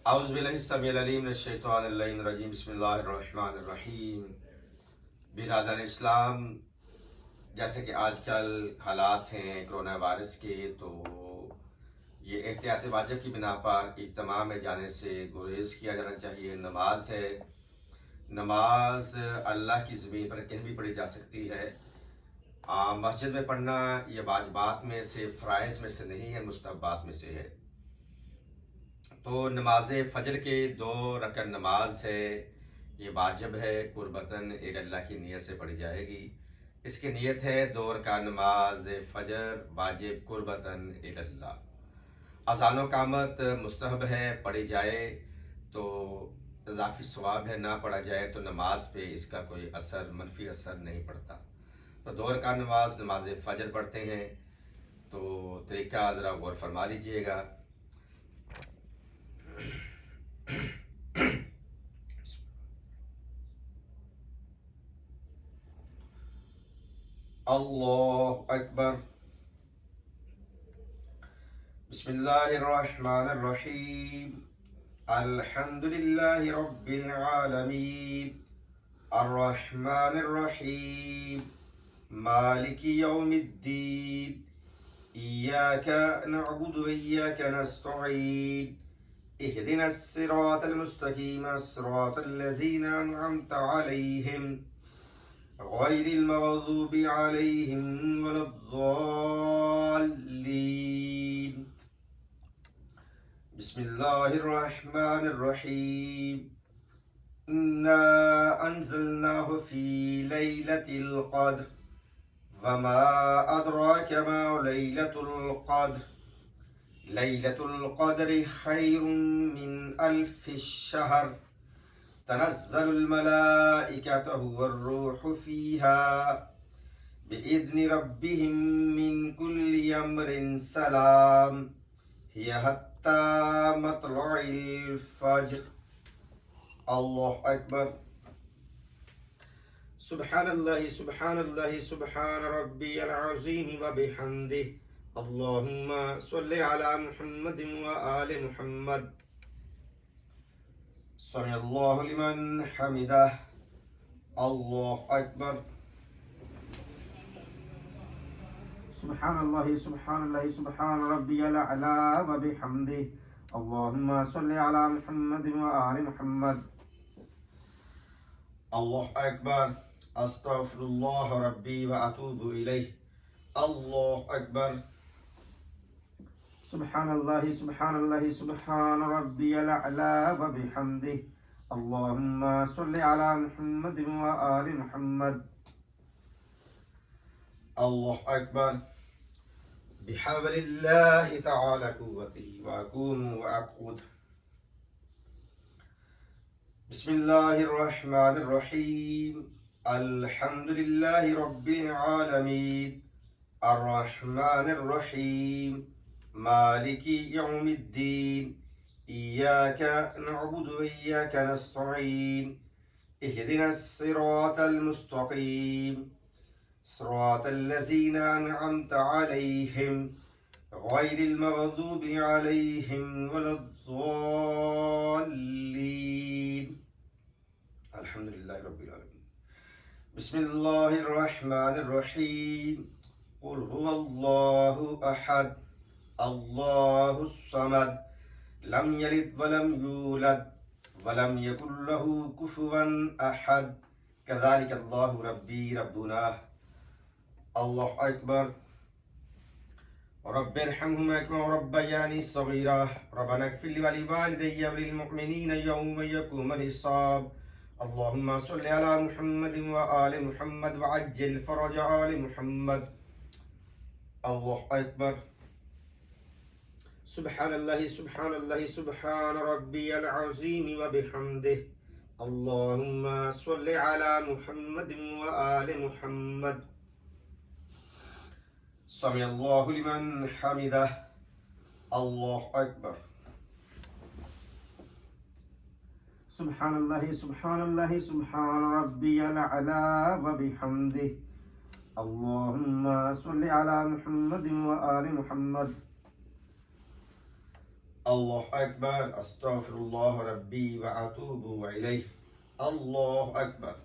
औज़ु बिल्लाहि समीउल अलीम मिनश शैतानिर रजीम बिस्मिल्लाहिर रहमानिर रहीम। बिरादर इस्लाम, जैसे कि आजकल हालात हैं कोरोना वायरस के, तो ये एहतियात वाजिब की बिना पर इज्तिमा में जाने से गुरेज किया जाना चाहिए। नमाज है, नमाज अल्लाह की ज़मीन पर कहीं भी पढ़ी जा सकती है। मस्जिद में पढ़ना ये वाजिबात में से, फ़राइज़ में से नहीं है, मुस्तहब्बात में से है। तो नमाज फ़जर के 2 रकअत नमाज है, ये वाजिब है, कुर्बतन एक अल्लाह की नीयत से पढ़ी जाएगी। इसकी नीयत है 2 रकअत नमाज फ़जर वाजिब कुर्बतन एक अल्लाह। अज़ान व कामत मुस्तहब है, पढ़ी जाए तो इजाफ़ी सवाब है, ना पढ़ा जाए तो नमाज पे इसका कोई असर, मनफी असर नहीं पड़ता। तो 2 रकअत नमाज फ़जर पढ़ते हैं, तो तरीक़ा ज़रा गौर फरमा लीजिएगा। अल्लाहु अकबर। बिस्मिल्लाहिर्रहमानिर्रहीम। अल्हम्दुलिल्लाहि रब्बिल आलमीन अर्रहमानिर्रहीम मालिकी यौमिद्दीन इय्याका नअबुदु व इय्याका नस्तईन इहदिनस सिरातल मुस्तकीम सिरातल लज़ीना अनअमता अलैहिम गैरिल मग़ज़ूबि अलैहिम वलद्दाल्लीन। बिस्मिल्लाहिर्रहमानिर्रहीम। इन्ना अंज़लनाहु फ़ी लैलतिल क़द्र वमा अदराका मा लैलतुल क़द्र लैलतुल क़द्रि खैरुम मिन अल्फि शहर तनज़्ज़लुल मलाइकतु वर्रूहु फ़ीहा बिइज़्नि रब्बिहिम मिन कुल्लि अम्रिन सलाम हिया हत्ता मत्लइल फ़ज्र। अल्लाहु अकबर। सुब्हानल्लाहि सुब्हानल्लाहि सुब्हान रब्बियल अज़ीम व बिहम्दिहि। अल्लाहुम्मा सल्लि अला मुहम्मदिन व आलि मुहम्मद। समिअल्लाहु लिमन हमिदह। अल्लाहु अकबर। सुब्हानल्लाहि सुब्हानल्लाहि सुब्हान रब्बियल अला व बिहम्दिहि। अल्लाहुम्मा सल्लि अला मुहम्मदिन व आलि मुहम्मद। अल्लाहु अकबर। अस्तगफिरुल्लाह रब्बी व अतूबु इलैह। अल्लाहु अकबर। सुब्हानल्लाहि सुब्हानल्लाहि सुब्हान रब्बियल अला व बिहम्दिहि। अल्लाहुम्मा सल्लि अला मुहम्मदिन व आलि मुहम्मद। अल्लाहु अकबर। बिहब्लिल्लाहि तआला कुव्वतिही व अकूनु व अक़ूद। बिस्मिल्लाहिर्रहमानिर्रहीम। अल्हम्दुलिल्लाहि रब्बिल आलमीन अर्रहमानिर्रहीम मालिकी यौमिद्दीन इय्याका नअबुदु व इय्याका नस्तईन इहदिनस सिरातल मुस्तकीम सिरातल लज़ीना अनअमता अलैहिम गैरिल मग़ज़ूबि अलैहिम वलद्दाल्लीन। अल्हम्दुलिल्लाहि रब्बिल आलमीन। बिस्मिल्लाहिर्रहमानिर्रहीम। क़ुल हुवल्लाहु अहद अल्लाहुस समद लम यलिद वलम यूलद वलम यकुल लहू कुफुवन अहद कज़ालिका अल्लाहु रब्बी रब्बुना। अल्लाहु अकबर। रब्बिरहम्हुमा कमा रब्बयानी सगीरा। रब्बना इग़फिर ली व लिवालिदैया व लिलमुअ्मिनीना यौम यक़ूमुल हिसाब। अल्लाहुम्मा सल्लि अला मुहम्मदिन व आलि मुहम्मद व अज्जिल फ़रज आलि मुहम्मद। अल्लाहु अकबर। सुब्हानल्लाहि सुब्हानल्लाहि सुब्हान रब्बियल अज़ीम व बिहम्दिहि। अल्लाहुम्मा सल्लि अला मुहम्मदिन व आलि मुहम्मद। समिअल्लाहु लिमन हमिदह। अल्लाहु अकबर। सुब्हानल्लाहि सुब्हानल्लाहि सुब्हान रब्बियल अला व बिहम्दिहि। अल्लाहुम्मा सल्लि अला मुहम्मदिन व आलि मुहम्मद। الله أكبر. أستغفر الله ربي وأتوب إليه. الله أكبر.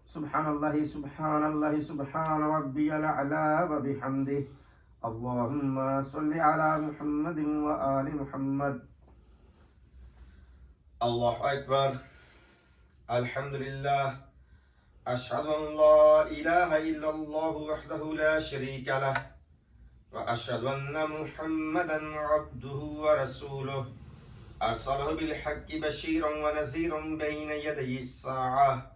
سبحان الله سبحان الله سبحان ربي الأعلى وبحمده. اللهم صل على محمد وآل محمد. الله أكبر. الحمد لله. أشهد أن لا إله إلا الله وحده لا شريك له، وأشهد أن محمدا عبده ورسوله، أرسله بالحق بشيرا ونذيرا بين يدي الساعة.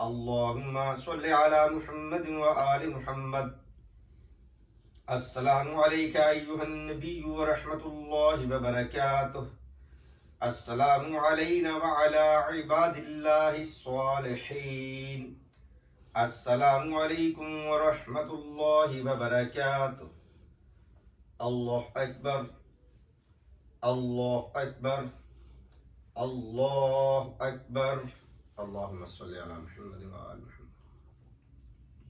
اللهم صل على محمد وآل محمد. السلام عليك أيها النبي ورحمة الله وبركاته. السلام علينا وعلى عباد الله الصالحين. السلام عليكم ورحمة الله وبركاته. الله أكبر. الله أكبر. الله أكبر. اللهم صل على محمد وآل محمد.